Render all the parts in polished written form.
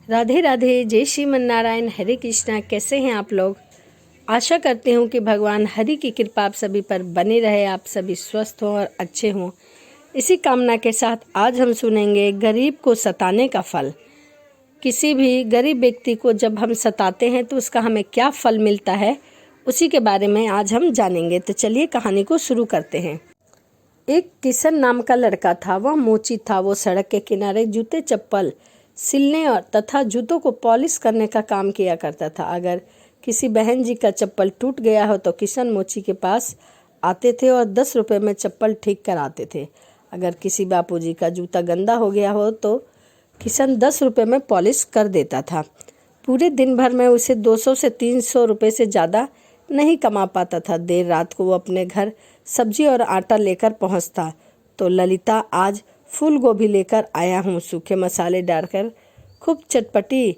राधे राधे, जय श्रीमन नारायण, हरे कृष्णा। कैसे हैं आप लोग? आशा करते हूँ कि भगवान हरि की कृपा आप सभी पर बनी रहे, आप सभी स्वस्थ हों और अच्छे हों। इसी कामना के साथ आज हम सुनेंगे गरीब को सताने का फल। किसी भी गरीब व्यक्ति को जब हम सताते हैं तो उसका हमें क्या फल मिलता है, उसी के बारे में आज हम जानेंगे। तो चलिए कहानी को शुरू करते हैं। एक किशन नाम का लड़का था। वह मोची था। वो सड़क के किनारे जूते चप्पल सिलने और तथा जूतों को पॉलिश करने का काम किया करता था। अगर किसी बहन जी का चप्पल टूट गया हो तो किशन मोची के पास आते थे और 10 रुपये में चप्पल ठीक कराते थे। अगर किसी बापूजी का जूता गंदा हो गया हो तो किशन 10 रुपये में पॉलिश कर देता था। पूरे दिन भर में उसे 200 से 300 रुपये से ज़्यादा नहीं कमा पाता था। देर रात को वो अपने घर सब्जी और आटा लेकर पहुंचता तो ललिता, आज फूल गोभी लेकर आया हूँ, सूखे मसाले डालकर खूब चटपटी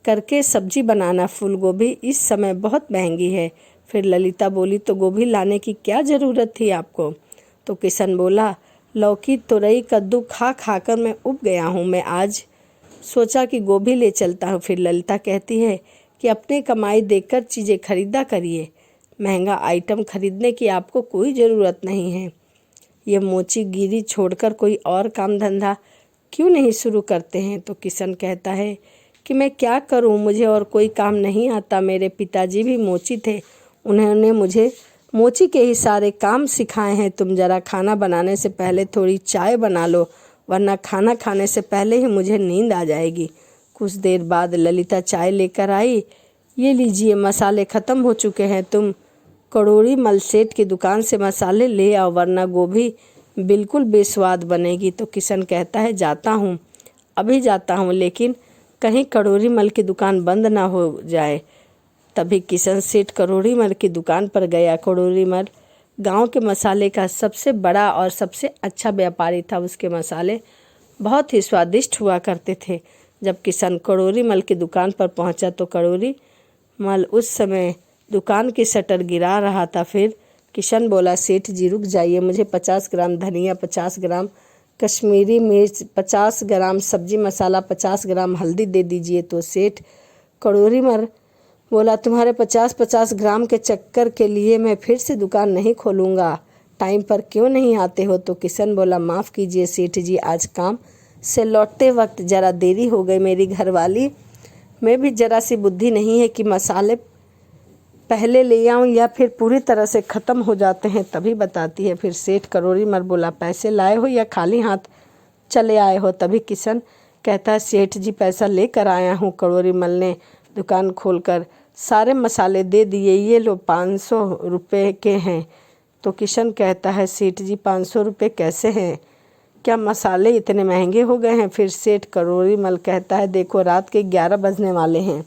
करके सब्जी बनाना। फूल गोभी इस समय बहुत महंगी है। फिर ललिता बोली, तो गोभी लाने की क्या ज़रूरत थी आपको? तो किशन बोला, लौकी तुरई कद्दू खा खा कर मैं उब गया हूँ, मैं आज सोचा कि गोभी ले चलता हूँ। फिर ललिता कहती है कि अपनी कमाई देखकर चीज़ें खरीदा करिए, महंगा आइटम खरीदने की आपको कोई ज़रूरत नहीं है। ये मोची गिरी छोड़कर कोई और काम धंधा क्यों नहीं शुरू करते हैं? तो किशन कहता है कि मैं क्या करूं, मुझे और कोई काम नहीं आता। मेरे पिताजी भी मोची थे, उन्होंने मुझे मोची के ही सारे काम सिखाए हैं। तुम जरा खाना बनाने से पहले थोड़ी चाय बना लो, वरना खाना खाने से पहले ही मुझे नींद आ जाएगी। कुछ देर बाद ललिता चाय लेकर आई। ये लीजिए, मसाले ख़त्म हो चुके हैं, तुम कड़ोरी मल सेठ की दुकान से मसाले ले आओ, वरना गोभी बिल्कुल बेस्वाद बनेगी। तो किशन कहता है, जाता हूँ, अभी जाता हूँ, लेकिन कहीं कड़ोरी मल की दुकान बंद ना हो जाए। तभी किशन सेठ कड़ोरी मल की दुकान पर गया। कड़ोरी मल गांव के मसाले का सबसे बड़ा और सबसे अच्छा व्यापारी था। उसके मसाले बहुत ही स्वादिष्ट हुआ करते थे। जब किशन कड़ोरी मल की दुकान पर पहुंचा तो कड़ोरी मल उस समय दुकान की शटर गिरा रहा था। फिर किशन बोला, सेठ जी रुक जाइए, मुझे 50 ग्राम धनिया, 50 ग्राम कश्मीरी मिर्च, 50 ग्राम सब्जी मसाला, 50 ग्राम हल्दी दे दीजिए। तो सेठ कड़ोरी मल बोला, तुम्हारे 50-50 ग्राम के चक्कर के लिए मैं फिर से दुकान नहीं खोलूँगा, टाइम पर क्यों नहीं आते हो? तो किशन बोला, माफ़ कीजिए सेठ जी, आज काम से लौटते वक्त ज़रा देरी हो गई। मेरी घरवाली में भी ज़रा सी बुद्धि नहीं है कि मसाले पहले ले आऊं या फिर पूरी तरह से ख़त्म हो जाते हैं तभी बताती है। फिर सेठ कड़ोरी मल बोला, पैसे लाए हो या खाली हाथ चले आए हो? तभी किशन कहता है, सेठ जी पैसा लेकर आया हूँ। कड़ोरी मल ने दुकान खोलकर सारे मसाले दे दिए। ये लो, 500 रुपये के हैं। तो किशन कहता है, सेठ जी 500 रुपये कैसे हैं? क्या मसाले इतने महंगे हो गए हैं? फिर सेठ कड़ोरी मल कहता है, देखो रात के 11 बजने वाले हैं,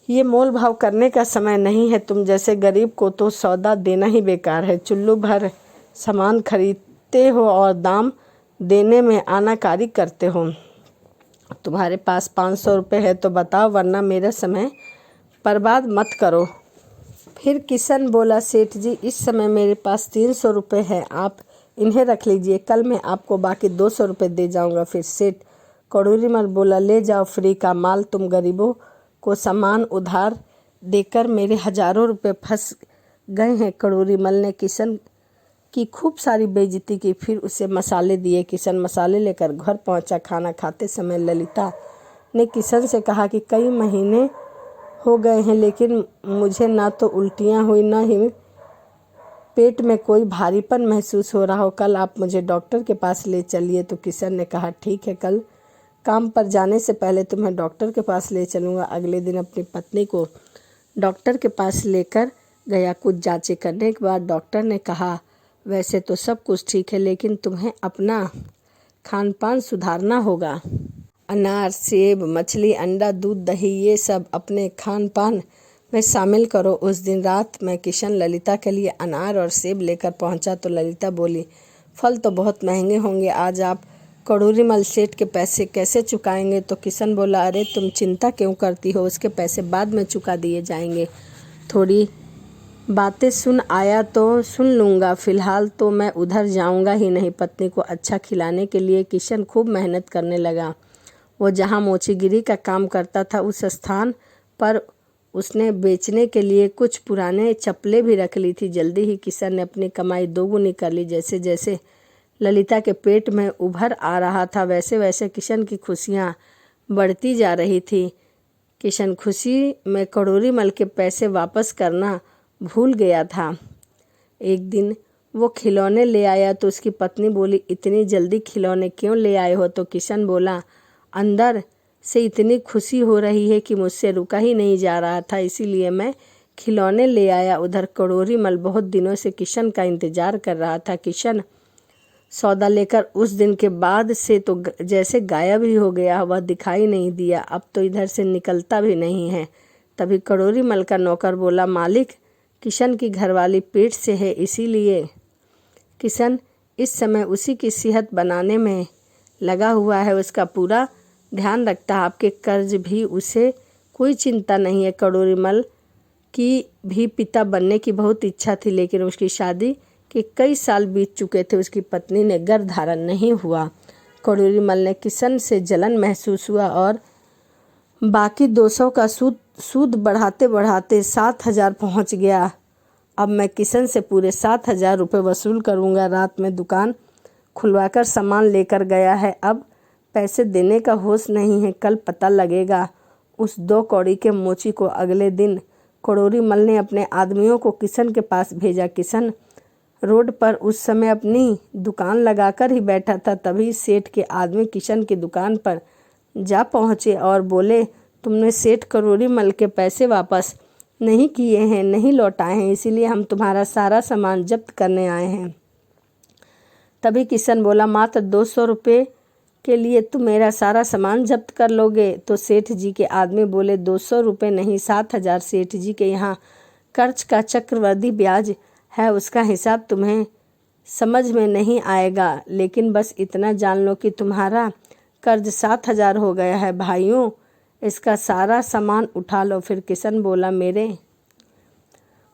ये मोल भाव करने का समय नहीं है। तुम जैसे गरीब को तो सौदा देना ही बेकार है। चुल्लू भर सामान खरीदते हो और दाम देने में आनाकानी करते हो। तुम्हारे पास 500 रुपये है तो बताओ, वरना मेरा समय बर्बाद मत करो। फिर किशन बोला, सेठ जी इस समय मेरे पास 300 रुपये है, आप इन्हें रख लीजिए, कल मैं आपको बाकी 200 रुपये दे जाऊंगा। फिर सेठ कड़ोरी मल बोला, ले जाओ फ्री का माल, तुम गरीबों को सामान उधार देकर मेरे हजारों रुपए फंस गए हैं। कड़ोरी मल ने किशन की खूब सारी बेइज्जती की। फिर उसे मसाले दिए। किशन मसाले लेकर घर पहुंचा। खाना खाते समय ललिता ने किशन से कहा कि कई महीने हो गए हैं, लेकिन मुझे ना तो उल्टियाँ हुई, ना ही पेट में कोई भारीपन महसूस हो रहा हो। कल आप मुझे डॉक्टर के पास ले चलिए। तो किशन ने कहा, ठीक है, कल काम पर जाने से पहले तुम्हें डॉक्टर के पास ले चलूँगा। अगले दिन अपनी पत्नी को डॉक्टर के पास लेकर गया। कुछ जांचें करने के बाद डॉक्टर ने कहा, वैसे तो सब कुछ ठीक है, लेकिन तुम्हें अपना खान पान सुधारना होगा। अनार, सेब, मछली, अंडा, दूध, दही, ये सब अपने खान पान में शामिल करो। उस दिन रात में किशन ललिता के लिए अनार और सेब लेकर पहुंचा तो ललिता बोली, फल तो बहुत महंगे होंगे, आज आप कड़ोरी मल सेठ के पैसे कैसे चुकाएंगे? तो किशन बोला, अरे तुम चिंता क्यों करती हो, उसके पैसे बाद में चुका दिए जाएंगे। थोड़ी बातें सुन आया तो सुन लूँगा, फिलहाल तो मैं उधर जाऊँगा ही नहीं। पत्नी को अच्छा खिलाने के लिए किशन खूब मेहनत करने लगा। वो जहाँ मोचीगिरी का काम करता था उस स्थान पर उसने बेचने के लिए कुछ पुराने चप्पलें भी रख ली थी। जल्दी ही किशन ने अपनी कमाई दोगुनी कर ली। जैसे जैसे ललिता के पेट में उभर आ रहा था वैसे वैसे किशन की खुशियाँ बढ़ती जा रही थी। किशन खुशी में करोरी मल के पैसे वापस करना भूल गया था। एक दिन वो खिलौने ले आया तो उसकी पत्नी बोली, इतनी जल्दी खिलौने क्यों ले आए हो? तो किशन बोला, अंदर से इतनी खुशी हो रही है कि मुझसे रुका ही नहीं जा रहा था, इसीलिए मैं खिलौने ले आया। उधर करोरी मल बहुत दिनों से किशन का इंतजार कर रहा था। किशन सौदा लेकर उस दिन के बाद से तो जैसे गायब ही हो गया, वह दिखाई नहीं दिया। अब तो इधर से निकलता भी नहीं है। तभी करोरी मल का नौकर बोला, मालिक, किशन की घरवाली पेट से है, इसीलिए किशन इस समय उसी की सेहत बनाने में लगा हुआ है, उसका पूरा ध्यान रखता है। आपके कर्ज भी उसे कोई चिंता नहीं है। करोरी मल की भी पिता बनने की बहुत इच्छा थी, लेकिन उसकी शादी के कई साल बीत चुके थे, उसकी पत्नी ने गर्भ धारण नहीं हुआ। करोरी मल ने किशन से जलन महसूस हुआ और बाकी 200 का सूद बढ़ाते बढ़ाते 7,000 पहुँच गया। अब मैं किशन से पूरे 7,000 रुपये वसूल करूँगा। रात में दुकान खुलवाकर सामान लेकर गया है, अब पैसे देने का होश नहीं है, कल पता लगेगा। उस 2 कौड़ी के मोची को अगले दिन करोरी मल ने अपने आदमियों को किशन के पास भेजा। किशन रोड पर उस समय अपनी दुकान लगाकर ही बैठा था। तभी सेठ के आदमी किशन की दुकान पर जा पहुँचे और बोले, तुमने सेठ करोरी मल के पैसे वापस नहीं किए हैं, नहीं लौटाए हैं, इसीलिए हम तुम्हारा सारा सामान जब्त करने आए हैं। तभी किशन बोला, मात्र 200 रुपये के लिए तुम मेरा सारा सामान जब्त कर लोगे? तो सेठ जी के आदमी बोले, 200 रुपये नहीं, 7,000। सेठ जी के यहाँ कर्ज का चक्रवृद्धि ब्याज है, उसका हिसाब तुम्हें समझ में नहीं आएगा, लेकिन बस इतना जान लो कि तुम्हारा कर्ज 7,000 हो गया है। भाइयों, इसका सारा सामान उठा लो। फिर किशन बोला, मेरे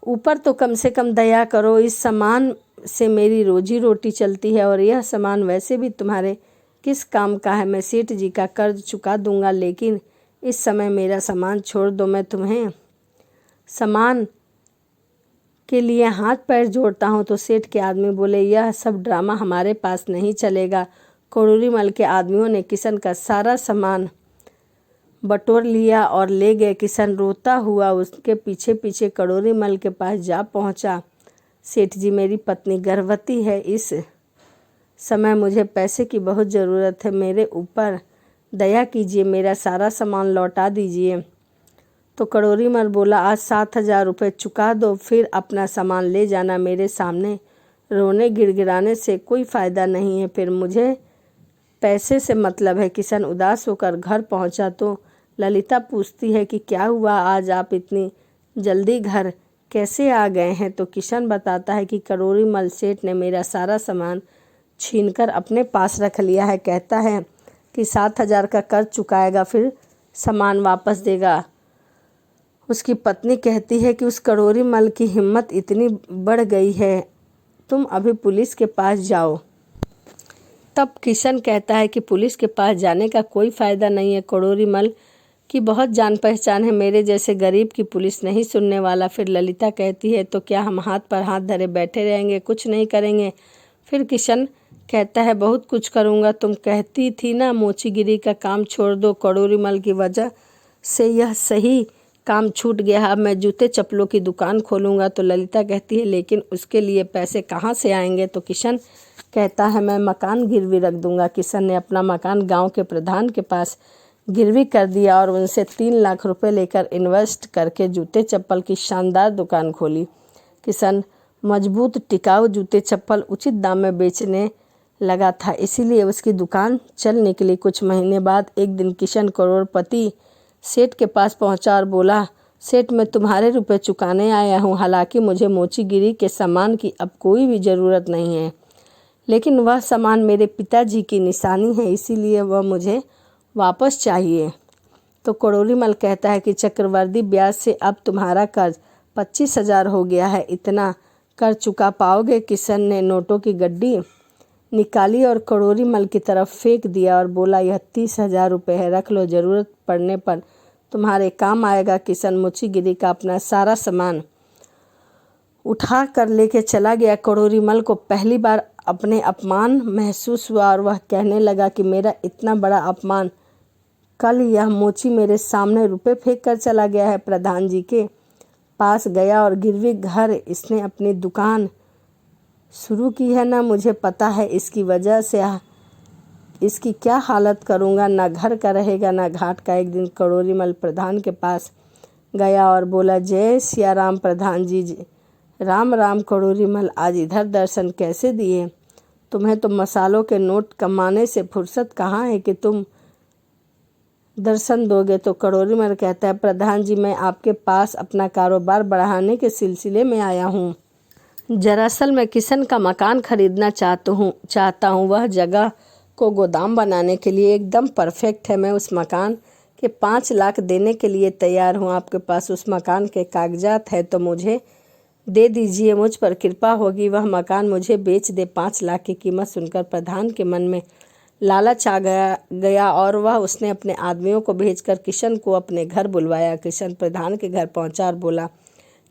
ऊपर तो कम से कम दया करो, इस सामान से मेरी रोजी रोटी चलती है और यह सामान वैसे भी तुम्हारे किस काम का है? मैं सेठ जी का कर्ज चुका दूंगा, लेकिन इस समय मेरा सामान छोड़ दो। मैं तुम्हें सामान के लिए हाथ पैर जोड़ता हूँ। तो सेठ के आदमी बोले, यह सब ड्रामा हमारे पास नहीं चलेगा। करोरी मल के आदमियों ने किशन का सारा सामान बटोर लिया और ले गए। किशन रोता हुआ उसके पीछे पीछे करोरी मल के पास जा पहुंचा। सेठ जी, मेरी पत्नी गर्भवती है, इस समय मुझे पैसे की बहुत ज़रूरत है, मेरे ऊपर दया कीजिए, मेरा सारा सामान लौटा दीजिए। तो करोरी मल बोला, आज 7,000 रुपये चुका दो, फिर अपना सामान ले जाना। मेरे सामने रोने गिड़गिड़ाने से कोई फ़ायदा नहीं है, फिर मुझे पैसे से मतलब है। किशन उदास होकर घर पहुंचा तो ललिता पूछती है कि क्या हुआ, आज आप इतनी जल्दी घर कैसे आ गए हैं? तो किशन बताता है कि करोरी मल सेठ ने मेरा सारा सामान छीनकर अपने पास रख लिया है, कहता है कि 7,000 का कर्ज चुकाएगा, फिर सामान वापस देगा। उसकी पत्नी कहती है कि उस करोरी मल की हिम्मत इतनी बढ़ गई है, तुम अभी पुलिस के पास जाओ। तब किशन कहता है कि पुलिस के पास जाने का कोई फ़ायदा नहीं है, करोरी मल की बहुत जान पहचान है, मेरे जैसे गरीब की पुलिस नहीं सुनने वाला। फिर ललिता कहती है, तो क्या हम हाथ पर हाथ धरे बैठे रहेंगे, कुछ नहीं करेंगे? फिर किशन कहता है, बहुत कुछ करूँगा, तुम कहती थी ना मोचीगिरी का काम छोड़ दो, करोरी मल की वजह से यह सही काम छूट गया, अब मैं जूते चप्पलों की दुकान खोलूँगा। तो ललिता कहती है, लेकिन उसके लिए पैसे कहाँ से आएंगे? तो किशन कहता है, मैं मकान गिरवी रख दूंगा। किशन ने अपना मकान गांव के प्रधान के पास गिरवी कर दिया और उनसे 3 लाख रुपए लेकर इन्वेस्ट करके जूते चप्पल की शानदार दुकान खोली। किशन मजबूत टिकाऊ जूते चप्पल उचित दाम में बेचने लगा था, इसीलिए उसकी दुकान चल निकली। कुछ महीने बाद एक दिन किशन करोड़पति सेठ के पास पहुंचा और बोला, सेठ, मैं तुम्हारे रुपए चुकाने आया हूं, हालांकि मुझे मोचीगिरी के सामान की अब कोई भी ज़रूरत नहीं है, लेकिन वह सामान मेरे पिताजी की निशानी है, इसीलिए वह मुझे वापस चाहिए। तो करोरी मल कहता है कि चक्रवृद्धि ब्याज से अब तुम्हारा कर्ज 25,000 हो गया है, इतना कर चुका पाओगे? किशन ने नोटों की गड्डी निकाली और करोरी मल की तरफ फेंक दिया और बोला, यह 30,000 रुपये है, रख लो, ज़रूरत पड़ने पर तुम्हारे काम आएगा। किशन मुचीगिरी का अपना सारा सामान उठा कर लेके चला गया। करोरी मल को पहली बार अपने अपमान महसूस हुआ और वह कहने लगा कि मेरा इतना बड़ा अपमान, कल यह मोची मेरे सामने रुपए फेंक कर चला गया है। प्रधान जी के पास गया और गिरवी घर इसने अपनी दुकान शुरू की है ना, मुझे पता है इसकी वजह से इसकी क्या हालत करूँगा, ना घर का रहेगा ना घाट का। एक दिन करोरी मल प्रधान के पास गया और बोला, जय सिया राम प्रधान जी। राम राम करोरी मल, आज इधर दर्शन कैसे दिए? तुम्हें तो मसालों के नोट कमाने से फुर्सत कहाँ है कि तुम दर्शन दोगे? तो करोरी मल कहता है, प्रधान जी मैं आपके पास अपना कारोबार बढ़ाने के सिलसिले में आया हूँ। दरअसल मैं किशन का मकान खरीदना चाहता हूँ। वह जगह को गोदाम बनाने के लिए एकदम परफेक्ट है। मैं उस मकान के 5 लाख देने के लिए तैयार हूँ। आपके पास उस मकान के कागजात है तो मुझे दे दीजिए, मुझ पर कृपा होगी। वह मकान मुझे बेच दे। 5 लाख की कीमत सुनकर प्रधान के मन में लालच आ गया और वह उसने अपने आदमियों को भेजकर किशन को अपने घर बुलवाया। किशन प्रधान के घर पहुंचा और बोला,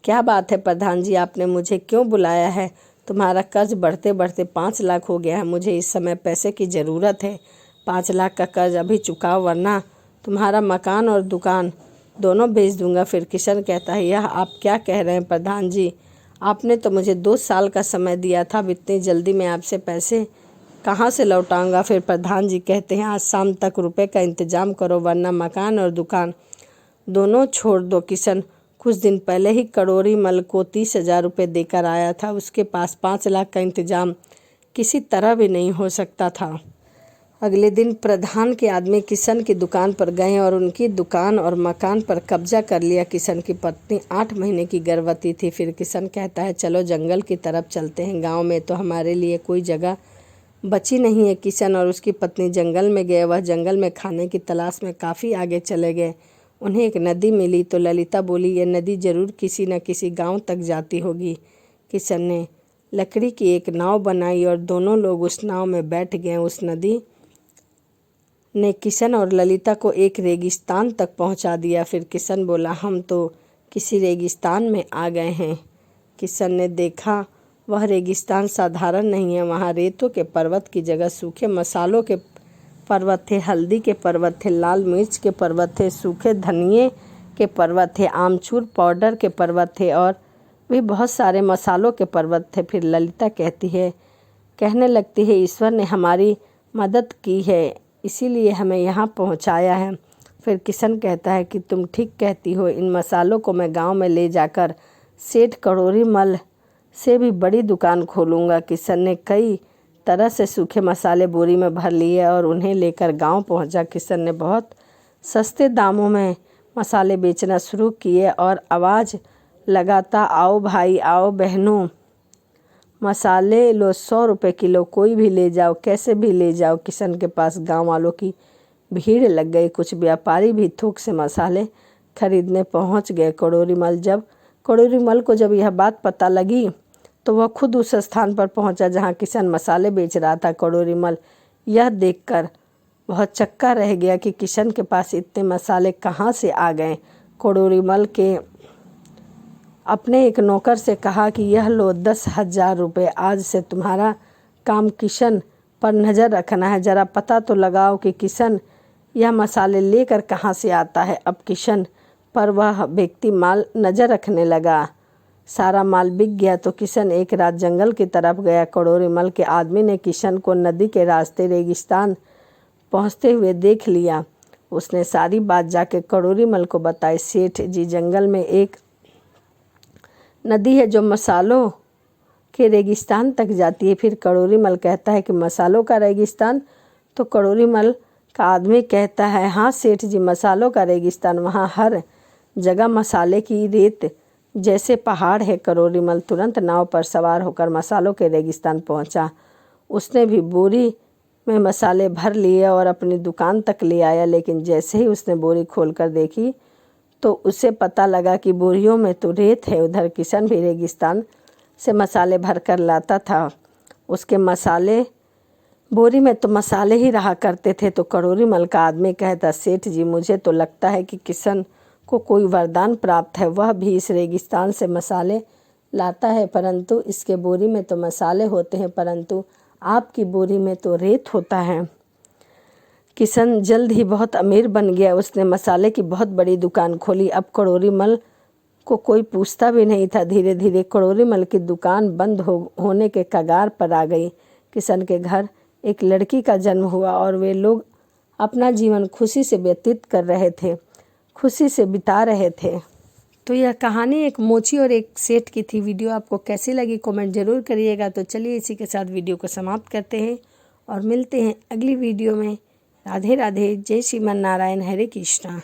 क्या बात है प्रधान जी, आपने मुझे क्यों बुलाया है? तुम्हारा कर्ज बढ़ते बढ़ते 5 लाख हो गया है। मुझे इस समय पैसे की ज़रूरत है। 5 लाख का कर्ज अभी चुकाओ, वरना तुम्हारा मकान और दुकान दोनों बेच दूंगा। फिर किशन कहता है, यह आप क्या कह रहे हैं प्रधान जी? आपने तो मुझे 2 साल का समय दिया था। अब इतनी जल्दी मैं आपसे पैसे कहाँ से लौटाऊंगा? फिर प्रधान जी कहते हैं, आज शाम तक रुपए का इंतजाम करो, वरना मकान और दुकान दोनों छोड़ दो। किशन कुछ दिन पहले ही करोरी मल को 30,000 रुपये देकर आया था। उसके पास 5 लाख का इंतजाम किसी तरह भी नहीं हो सकता था। अगले दिन प्रधान के आदमी किशन की दुकान पर गए और उनकी दुकान और मकान पर कब्जा कर लिया। किशन की पत्नी 8 महीने की गर्भवती थी। फिर किशन कहता है, चलो जंगल की तरफ चलते हैं, गांव में तो हमारे लिए कोई जगह बची नहीं है। किशन और उसकी पत्नी जंगल में गए। वह जंगल में खाने की तलाश में काफ़ी आगे चले गए। उन्हें एक नदी मिली तो ललिता बोली, यह नदी जरूर किसी न किसी गांव तक जाती होगी। किशन ने लकड़ी की एक नाव बनाई और दोनों लोग उस नाव में बैठ गए। उस नदी ने किशन और ललिता को एक रेगिस्तान तक पहुंचा दिया। फिर किशन बोला, हम तो किसी रेगिस्तान में आ गए हैं। किशन ने देखा वह रेगिस्तान साधारण नहीं है। वहाँ रेतों के पर्वत की जगह सूखे मसालों के पर्वत थे, हल्दी के पर्वत थे, लाल मिर्च के पर्वत थे, सूखे धनिए के पर्वत थे, आमचूर पाउडर के पर्वत थे और भी बहुत सारे मसालों के पर्वत थे। फिर ललिता कहने लगती है, ईश्वर ने हमारी मदद की है, इसीलिए हमें यहाँ पहुँचाया है। फिर किशन कहता है कि तुम ठीक कहती हो, इन मसालों को मैं गांव में ले जाकर सेठ करोरी मल से भी बड़ी दुकान खोलूँगा। किशन ने कई तरह से सूखे मसाले बोरी में भर लिए और उन्हें लेकर गांव पहुंचा। किशन ने बहुत सस्ते दामों में मसाले बेचना शुरू किए और आवाज़ लगाता, आओ भाई आओ बहनों, मसाले लो, 100 रुपये किलो, कोई भी ले जाओ, कैसे भी ले जाओ। किशन के पास गांव वालों की भीड़ लग गई। कुछ व्यापारी भी थोक से मसाले खरीदने पहुंच गए। करोरी मल को जब यह बात पता लगी तो वह खुद उस स्थान पर पहुंचा जहां किशन मसाले बेच रहा था। करोरी मल यह देखकर बहुत चक्का रह गया कि किशन के पास इतने मसाले कहाँ से आ गए। करोरी मल के अपने एक नौकर से कहा कि यह लो 10,000 रुपये, आज से तुम्हारा काम किशन पर नज़र रखना है। ज़रा पता तो लगाओ कि किशन यह मसाले लेकर कहाँ से आता है। अब किशन पर वह व्यक्ति नज़र रखने लगा। सारा माल बिक गया तो किशन एक रात जंगल की तरफ गया। करोरी मल के आदमी ने किशन को नदी के रास्ते रेगिस्तान पहुंचते हुए देख लिया। उसने सारी बात जाके करोरी मल को बताई। सेठ जी, जंगल में एक नदी है जो मसालों के रेगिस्तान तक जाती है। फिर करोरी मल कहता है कि मसालों का रेगिस्तान? तो करोरी मल का आदमी कहता है, हाँ सेठ जी, मसालों का रेगिस्तान, वहाँ हर जगह मसाले की रेत जैसे पहाड़ है। करोरी मल तुरंत नाव पर सवार होकर मसालों के रेगिस्तान पहुंचा। उसने भी बोरी में मसाले भर लिए और अपनी दुकान तक ले आया। लेकिन जैसे ही उसने बोरी खोलकर देखी तो उसे पता लगा कि बोरियों में तो रेत है। उधर किशन भी रेगिस्तान से मसाले भर कर लाता था। उसके मसाले बोरी में तो मसाले ही रहा करते थे। तो करोरी मल का आदमी कहता, सेठ जी मुझे तो लगता है कि किशन को कोई वरदान प्राप्त है, वह भी इस रेगिस्तान से मसाले लाता है, परंतु इसके बोरी में तो मसाले होते हैं, परंतु आपकी बोरी में तो रेत होता है। किशन जल्द ही बहुत अमीर बन गया। उसने मसाले की बहुत बड़ी दुकान खोली। अब करोरी मल को कोई पूछता भी नहीं था। धीरे धीरे करोरी मल की दुकान बंद होने के कगार पर आ गई। किशन के घर एक लड़की का जन्म हुआ और वे लोग अपना जीवन खुशी से व्यतीत कर रहे थे, खुशी से बिता रहे थे। तो यह कहानी एक मोची और एक सेठ की थी। वीडियो आपको कैसी लगी कमेंट ज़रूर करिएगा। तो चलिए इसी के साथ वीडियो को समाप्त करते हैं और मिलते हैं अगली वीडियो में। राधे राधे, जय श्रीमन नारायण, हरे कृष्णा।